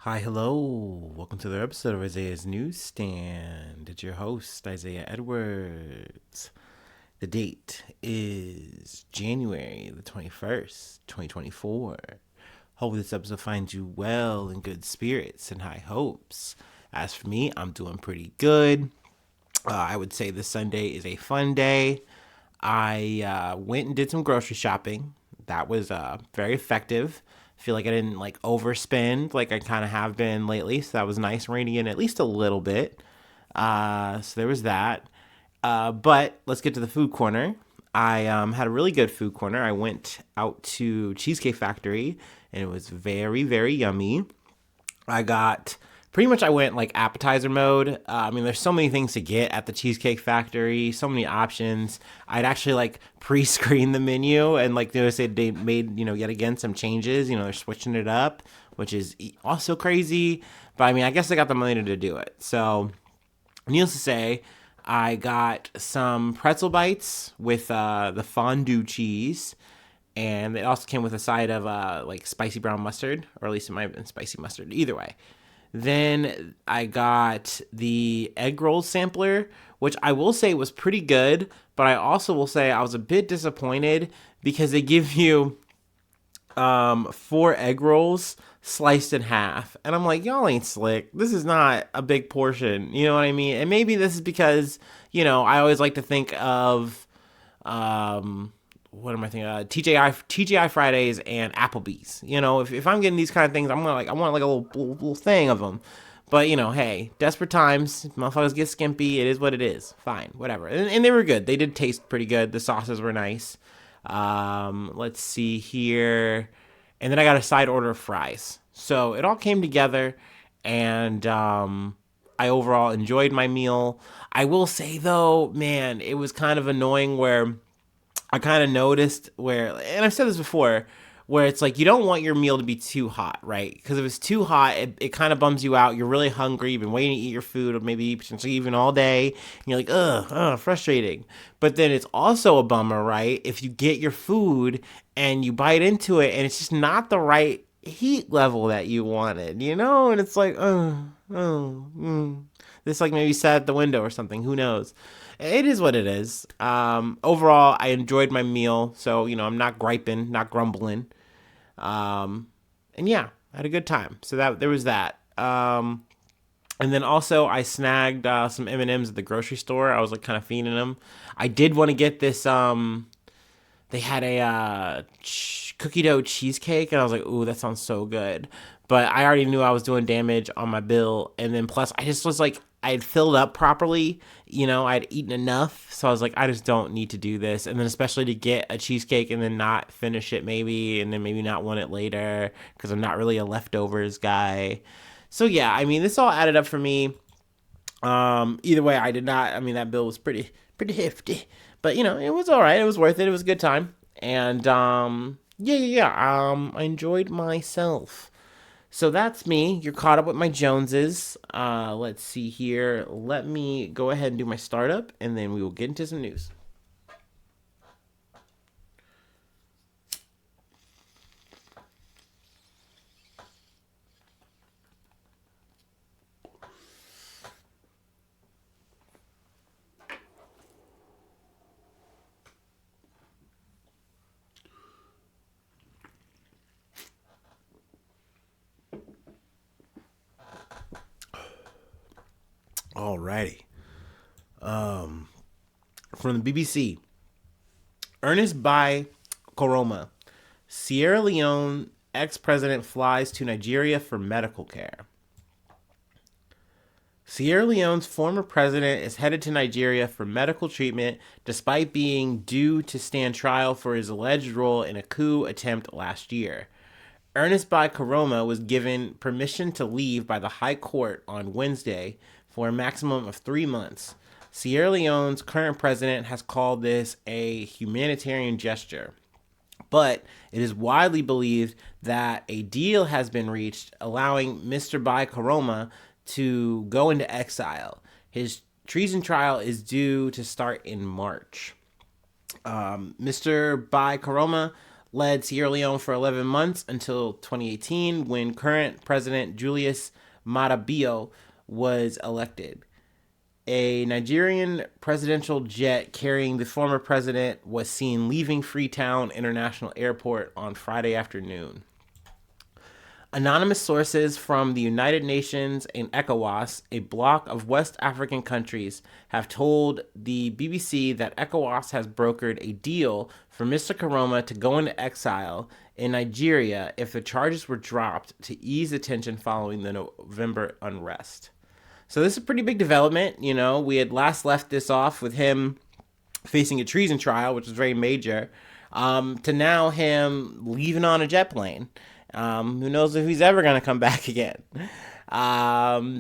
Hi, hello. Welcome to the episode of Isaiah's Newsstand. It's your host, Isaiah Edwards. The date is January the 21st, 2024. Hope this episode finds you well in good spirits and high hopes. As for me, I'm doing pretty good. I would say this Sunday is a fun day. I went and did some grocery shopping. That was very effective. I feel like I didn't overspend like I kind of have been lately, so that was nice, reining in at least a little bit. So there was that. But let's get to the food corner. I had a really good food corner. I went out to Cheesecake Factory, and it was very, very yummy. I got I went like appetizer mode. There's so many things to get at the Cheesecake Factory, so many options. I'd actually pre-screen the menu and notice they made yet again some changes. They're switching it up, which is also crazy. But I guess I got the money to do it. So, needless to say, I got some pretzel bites with the fondue cheese, and it also came with a side of spicy brown mustard, or at least it might have been spicy mustard. Either way. Then I got the egg roll sampler, which I will say was pretty good, but I also will say I was a bit disappointed because they give you four egg rolls sliced in half. And I'm like, y'all ain't slick. This is not a big portion. You know what I mean? And maybe this is because, I always like to think of what am I thinking? TGI Fridays and Applebee's. If I'm getting these kind of things, I want like a little thing of them. But hey, desperate times, motherfuckers get skimpy. It is what it is. Fine, whatever. And they were good. They did taste pretty good. The sauces were nice. Let's see here, and then I got a side order of fries. So it all came together, and I overall enjoyed my meal. I will say though, man, it was kind of annoying where I kind of noticed and I've said this before, where it's like you don't want your meal to be too hot, right? Because if it's too hot, it kind of bums you out. You're really hungry. You've been waiting to eat your food, or maybe potentially even all day. And you're like, frustrating. But then it's also a bummer, right? If you get your food and you bite into it and it's just not the right heat level that you wanted, And it's like, this maybe sat at the window or something. Who knows? It is what it is. Overall, I enjoyed my meal, so I'm not griping, not grumbling. And yeah, I had a good time. So that there was that. And then also I snagged some M&Ms at the grocery store. I was kind of feeding them. I did want to get this. They had a cookie dough cheesecake, and I was like, "Ooh, that sounds so good." But I already knew I was doing damage on my bill, and then plus I just was like, I had filled up properly. I'd eaten enough, so I was like, I just don't need to do this. And then especially to get a cheesecake and then not finish it, maybe, and then maybe not want it later because I'm not really a leftovers guy. So yeah, this all added up for me. Either way, I did not. That bill was pretty hefty, but it was all right. It was worth it. It was a good time, and yeah. I enjoyed myself. So that's me. You're caught up with my Joneses. Let's see here. Let me go ahead and do my startup, and then we will get into some news. Alrighty. From the BBC, Ernest by Koroma, Sierra Leone ex-president flies to Nigeria for medical care. Sierra Leone's former president is headed to Nigeria for medical treatment despite being due to stand trial for his alleged role in a coup attempt last year. Ernest Bai Koroma was given permission to leave by the High Court on Wednesday for a maximum of 3 months. Sierra Leone's current president has called this a humanitarian gesture, but it is widely believed that a deal has been reached allowing Mr. Bai Koroma to go into exile. His treason trial is due to start in March. Mr. Bai Koroma led Sierra Leone for 11 months until 2018 when current President Julius Maada Bio was elected. A Nigerian presidential jet carrying the former president was seen leaving Freetown International Airport on Friday afternoon. Anonymous sources from the United Nations and ECOWAS, a bloc of West African countries, have told the BBC that ECOWAS has brokered a deal for Mr. Koroma to go into exile in Nigeria if the charges were dropped to ease the tension following the November unrest. So this is a pretty big development. You know, we had last left this off with him facing a treason trial, which was very major, to now him leaving on a jet plane. Who knows if he's ever going to come back again.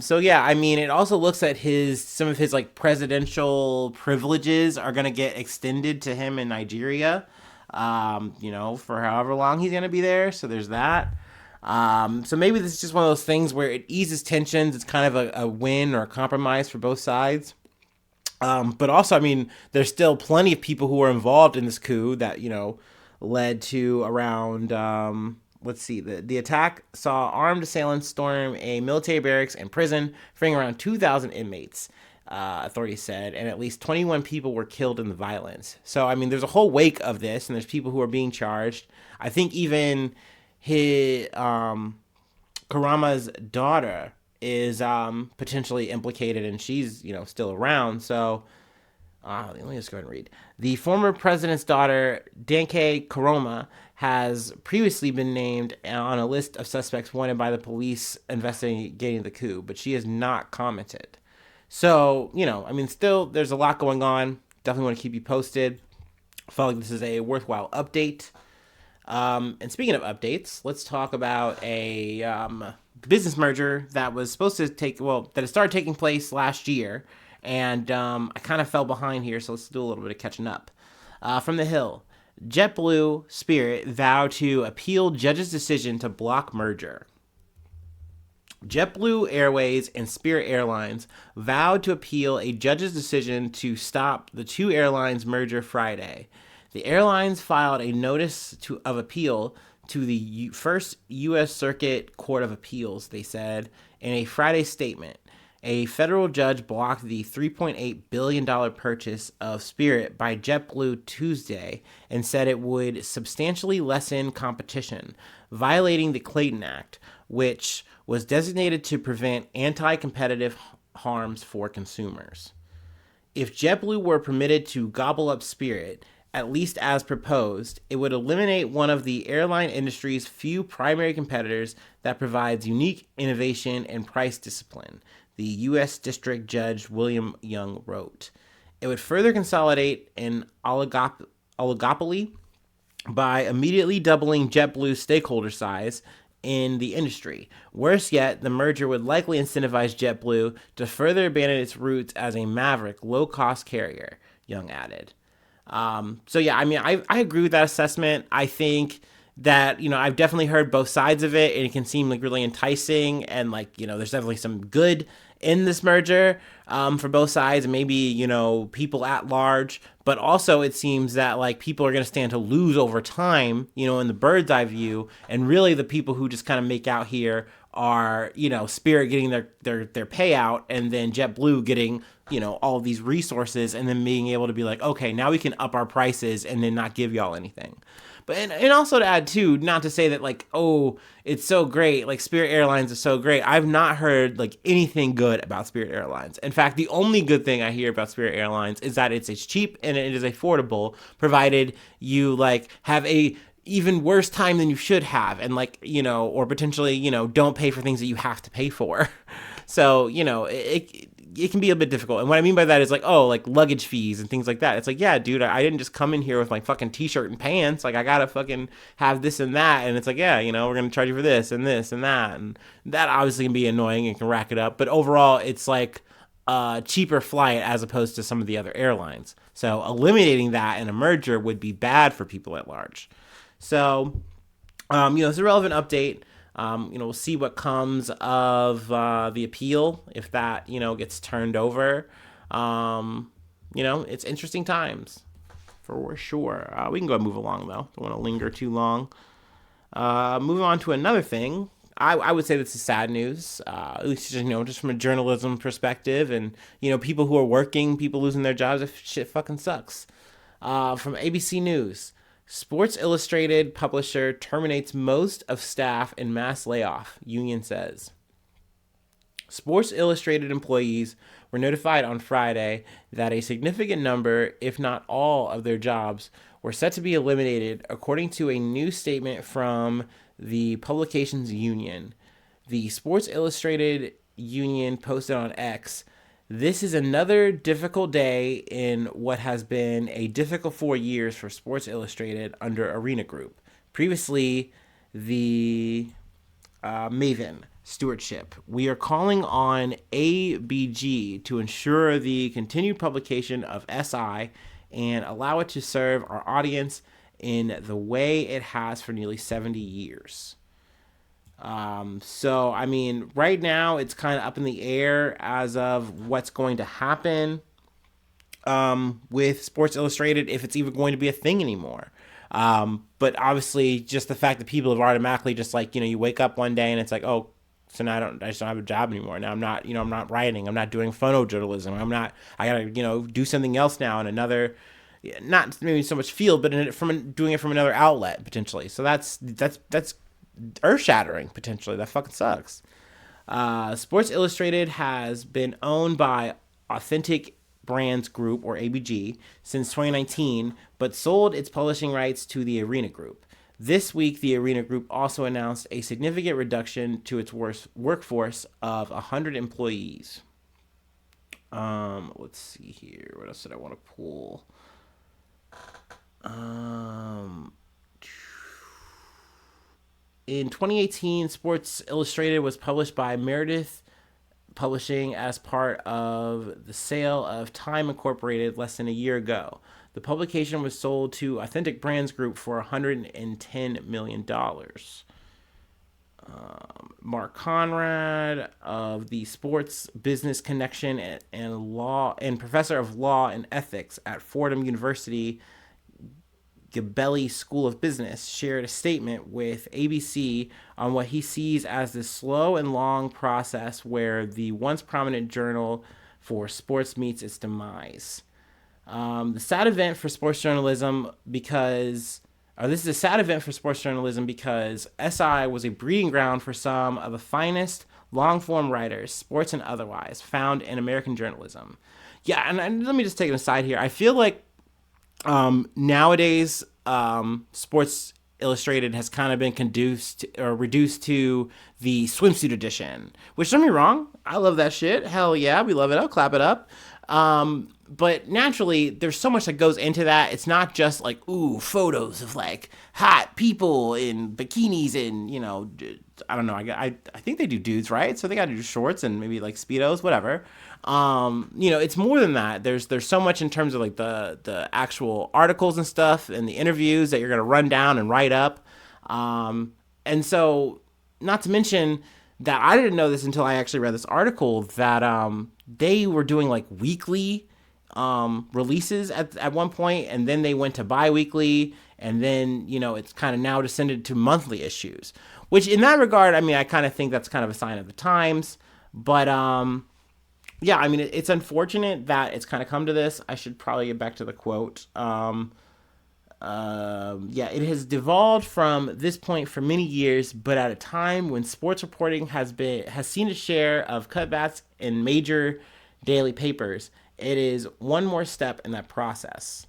So yeah, I mean, it also looks at some of his like presidential privileges are going to get extended to him in Nigeria, for however long he's going to be there. So there's that. So maybe this is just one of those things where it eases tensions. It's kind of a win or a compromise for both sides. But also, I mean, there's still plenty of people who were involved in this coup that, led to around, let's see, the attack saw armed assailants storm a military barracks and prison, freeing around 2,000 inmates, authorities said, and at least 21 people were killed in the violence. So, I mean, there's a whole wake of this, and there's people who are being charged. I think even his Koroma's daughter is potentially implicated, and she's still around. So let me just go ahead and read. The former president's daughter, Danke Koroma, has previously been named on a list of suspects wanted by the police investigating the coup, but she has not commented. So, I mean, still, there's a lot going on. Definitely want to keep you posted. I felt like this is a worthwhile update. And speaking of updates, let's talk about a business merger that was supposed to that it started taking place last year. And I kind of fell behind here, so let's do a little bit of catching up. From the Hill, JetBlue Spirit vow to appeal judge's decision to block merger. JetBlue Airways and Spirit Airlines vowed to appeal a judge's decision to stop the two airlines' merger Friday. The airlines filed a notice of appeal to the First U.S. Circuit Court of Appeals, they said, in a Friday statement. A federal judge blocked the $3.8 billion purchase of Spirit by JetBlue Tuesday and said it would substantially lessen competition, violating the Clayton Act, which was designated to prevent anti-competitive harms for consumers. If JetBlue were permitted to gobble up Spirit, at least as proposed, it would eliminate one of the airline industry's few primary competitors that provides unique innovation and price discipline, the U.S. District Judge William Young wrote. It would further consolidate an oligopoly by immediately doubling JetBlue's stakeholder size in the industry. Worse yet, the merger would likely incentivize JetBlue to further abandon its roots as a maverick, low-cost carrier, Young added. So yeah, I mean, I agree with that assessment. I think that, I've definitely heard both sides of it, and it can seem like really enticing, and there's definitely some good in this merger for both sides, and maybe, people at large, but also it seems that people are going to stand to lose over time, in the bird's eye view, and really the people who just kind of make out here are, Spirit getting their payout, and then JetBlue getting, all of these resources, and then being able to be like, okay, now we can up our prices and then not give y'all anything. But and also to add too, not to say that it's so great, Spirit Airlines is so great. I've not heard anything good about Spirit Airlines. In fact, the only good thing I hear about Spirit Airlines is that it's cheap and it is affordable, provided you have a even worse time than you should have, and or potentially don't pay for things that you have to pay for. So it can be a bit difficult. And what I mean by that is luggage fees and things like that. It's yeah, dude, I didn't just come in here with my fucking t-shirt and pants. I gotta fucking have this and that. And it's yeah, we're gonna charge you for this and this and that. And that obviously can be annoying and can rack it up. But overall, it's a cheaper flight as opposed to some of the other airlines. So eliminating that in a merger would be bad for people at large. So, it's a relevant update. We'll see what comes of the appeal, if that, gets turned over. It's interesting times. for sure. We can go and move along, though. Don't want to linger too long. Moving on to another thing. I would say this is sad news, at least just from a journalism perspective, and people who are working, people losing their jobs. If shit fucking sucks. From ABC News, Sports Illustrated publisher terminates most of staff in mass layoff. Union says. Sports Illustrated employees were notified on Friday that a significant number, if not all, of their jobs were set to be eliminated, according to a new statement from the publications union. The Sports Illustrated union posted on X, "This is another difficult day in what has been a difficult 4 years for Sports Illustrated under Arena Group. Previously, the Maven stewardship. We are calling on ABG to ensure the continued publication of SI and allow it to serve our audience in the way it has for nearly 70 years. So, I mean, right now it's kind of up in the air as of what's going to happen with Sports Illustrated, if it's even going to be a thing anymore. But obviously, just the fact that people have automatically just you wake up one day and it's like, oh, so now I just don't have a job anymore. Now I'm not writing. I'm not doing photojournalism. I gotta, do something else now in another, not maybe so much field, but doing it from another outlet potentially. So that's earth shattering potentially. That fucking sucks. Sports Illustrated has been owned by Authentic Brands Group, or ABG, since 2019, but sold its publishing rights to the Arena Group. This week, the Arena Group also announced a significant reduction to its workforce of 100 employees. Let's see here. What else did I want to pull? In 2018, Sports Illustrated was published by Meredith Publishing as part of the sale of Time Incorporated less than a year ago. The publication was sold to Authentic Brands Group for $110 million. Mark Conrad of the Sports Business Connection and professor of law and ethics at Fordham University Gabelli School of Business shared a statement with ABC on what he sees as the slow and long process where the once prominent journal for sports meets its demise. The sad event for sports journalism because this is a sad event for sports journalism because SI was a breeding ground for some of the finest long-form writers, sports and otherwise, found in American journalism. Yeah, and let me just take an aside here. I feel like nowadays, Sports Illustrated has kind of been reduced to the swimsuit edition, which, don't get me wrong, I love that shit. Hell yeah, we love it. I'll clap it up. But naturally, there's so much that goes into that. It's not just photos of hot people in bikinis and, I don't know. I think they do dudes, right? So they got to do shorts and maybe Speedos, whatever. It's more than that. There's so much in terms of the actual articles and stuff and the interviews that you're going to run down and write up. And so not to mention that I didn't know this until I actually read this article that, they were doing weekly, releases at one point, and then they went to bi-weekly, and then, it's kind of now descended to monthly issues, which in that regard, I mean, I kind of think that's kind of a sign of the times, but, yeah, I mean, it's unfortunate that it's kind of come to this. I should probably get back to the quote. Yeah, it has devolved from this point for many years, but at a time when sports reporting has seen a share of cutbacks in major daily papers, it is one more step in that process.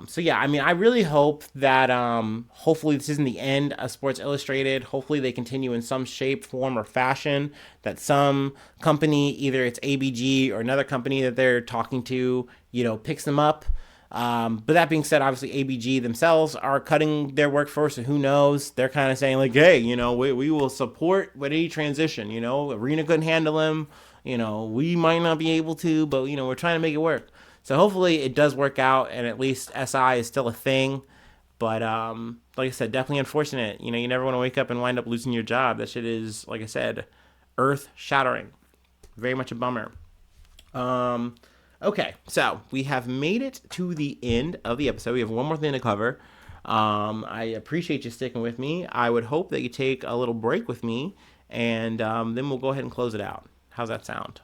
So yeah, I mean, I really hope that hopefully this isn't the end of Sports Illustrated. Hopefully they continue in some shape, form, or fashion. That some company, either it's ABG or another company that they're talking to, picks them up. But that being said, obviously ABG themselves are cutting their workforce, so who knows? They're kind of saying hey, we will support with any transition. Arena couldn't handle them. We might not be able to, but we're trying to make it work. So hopefully it does work out, and at least SI is still a thing. But like I said, definitely unfortunate. You never want to wake up and wind up losing your job. That shit is, like I said, earth shattering. Very much a bummer. Okay, so we have made it to the end of the episode. We have one more thing to cover. I appreciate you sticking with me. I would hope that you take a little break with me, and then we'll go ahead and close it out. How's that sound?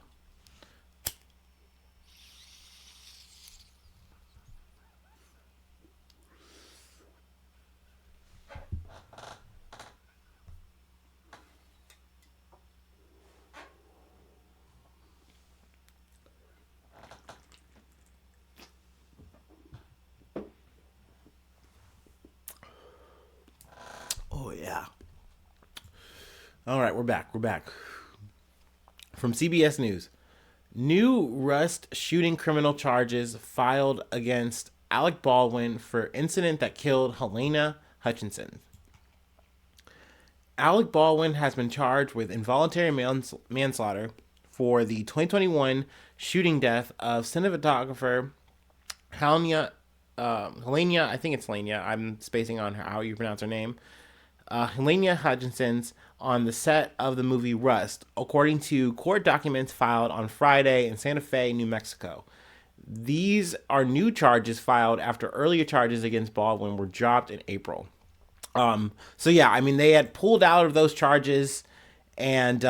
Oh, yeah. All right, we're back. We're back. From CBS News. New Rust shooting criminal charges filed against Alec Baldwin for incident that killed Helena Hutchinson. Alec Baldwin has been charged with involuntary manslaughter for the 2021 shooting death of cinematographer Helena, Helena, I think it's Helena. I'm spacing on how you pronounce her name. Helena Hutchinson's on the set of the movie Rust, according to court documents filed on Friday in Santa Fe, New Mexico. These are new charges filed after earlier charges against Baldwin were dropped in April. So yeah, I mean, they had pulled out of those charges and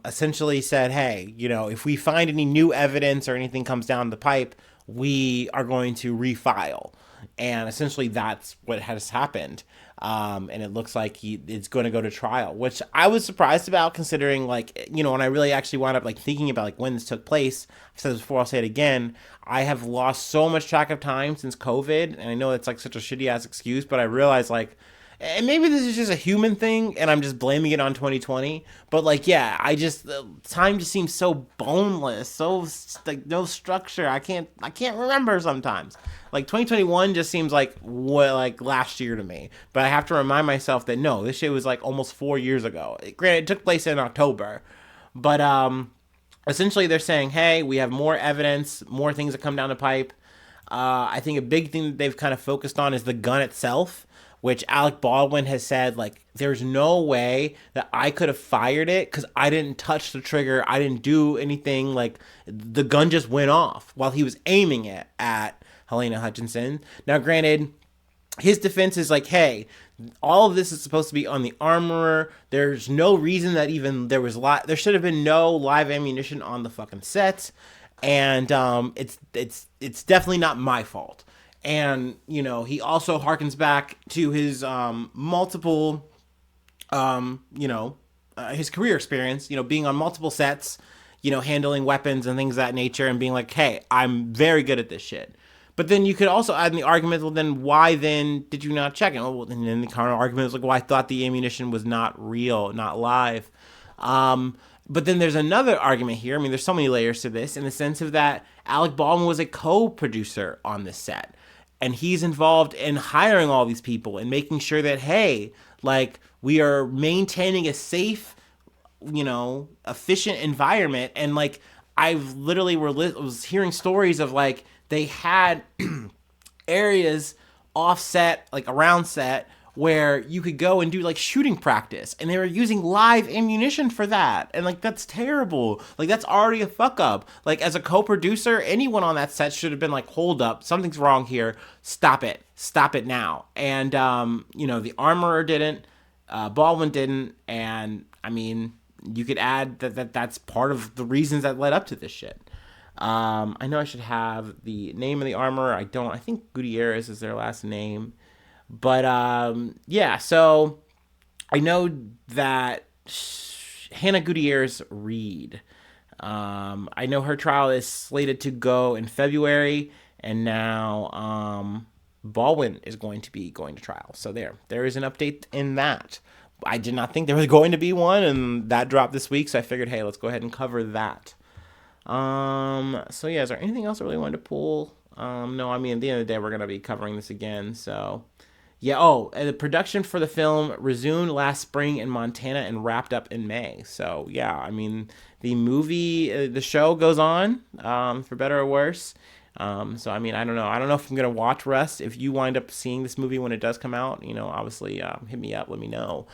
essentially said, hey, if we find any new evidence or anything comes down the pipe, we are going to refile. And essentially that's what has happened. And it looks like it's going to go to trial, which I was surprised about, considering, like, when I really actually wound up like thinking about like when this took place. I've said this before, I'll say it again. I have lost so much track of time since COVID, and I know it's like such a shitty ass excuse, but I realized, like, and maybe this is just a human thing and I'm just blaming it on 2020, but like, yeah, time just seems so boneless, so like no structure. I can't remember sometimes. Like 2021 just seems like what, like last year to me, but I have to remind myself that no, this shit was like almost 4 years ago. Granted, it took place in October, but essentially they're saying, hey, we have more evidence, more things that come down the pipe. I think a big thing that they've kind of focused on is the gun itself, which Alec Baldwin has said, like, there's no way that I could have fired it because I didn't touch the trigger. I didn't do anything. Like, the gun just went off while he was aiming it at Helena Hutchinson. Now, granted, his defense is like, hey, all of this is supposed to be on the armorer. There's no reason that even there should have been no live ammunition on the fucking set, and it's definitely not my fault. And he also harkens back to his multiple his career experience, being on multiple sets, handling weapons and things of that nature, and being like, hey, I'm very good at this shit. But then you could also add in the argument, well, then why then did you not check it? Well, and then the counter argument is like, well, I thought the ammunition was not real, not live. But then there's another argument here. I mean, there's so many layers to this, in the sense of that Alec Baldwin was a co-producer on this set. And he's involved in hiring all these people and making sure that, hey, like, we are maintaining a safe, efficient environment. And like, I've literally was hearing stories of, like, they had areas offset, like around set, where you could go and do like shooting practice, and they were using live ammunition for that. And like, that's terrible. Like, that's already a fuck up. Like, as a co-producer, anyone on that set should have been like, hold up, something's wrong here. Stop it now. And the armorer didn't, Baldwin didn't. And I mean, you could add that's part of the reasons that led up to this shit. I know I should have the name of the armorer. I don't. I think Gutierrez is their last name. But yeah, so I know that Hannah Gutierrez Reed, I know her trial is slated to go in February, and now Baldwin is going to be going to trial. So there is an update in that. I did not think there was going to be one, and that dropped this week, so I figured, hey, let's go ahead and cover that. So yeah, is there anything else I really wanted to pull? No, I mean, at the end of the day, we're going to be covering this again, so yeah. Oh, and the production for the film resumed last spring in Montana and wrapped up in May. So yeah, I mean, the movie, the show goes on, for better or worse. So I mean, I don't know. I don't know if I'm gonna watch Rust. If you wind up seeing this movie when it does come out, obviously hit me up. Let me know.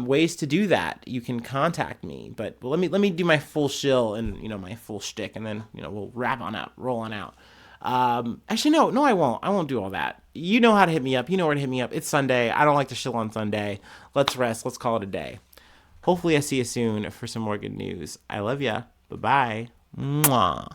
Ways to do that. You can contact me. But let me do my full shill and my full shtick, and then we'll wrap on out, roll on out. Actually, no, I won't. I won't do all that. You know how to hit me up. You know where to hit me up. It's Sunday. I don't like to shill on Sunday. Let's rest. Let's call it a day. Hopefully, I see you soon for some more good news. I love ya. Bye bye. Mwah.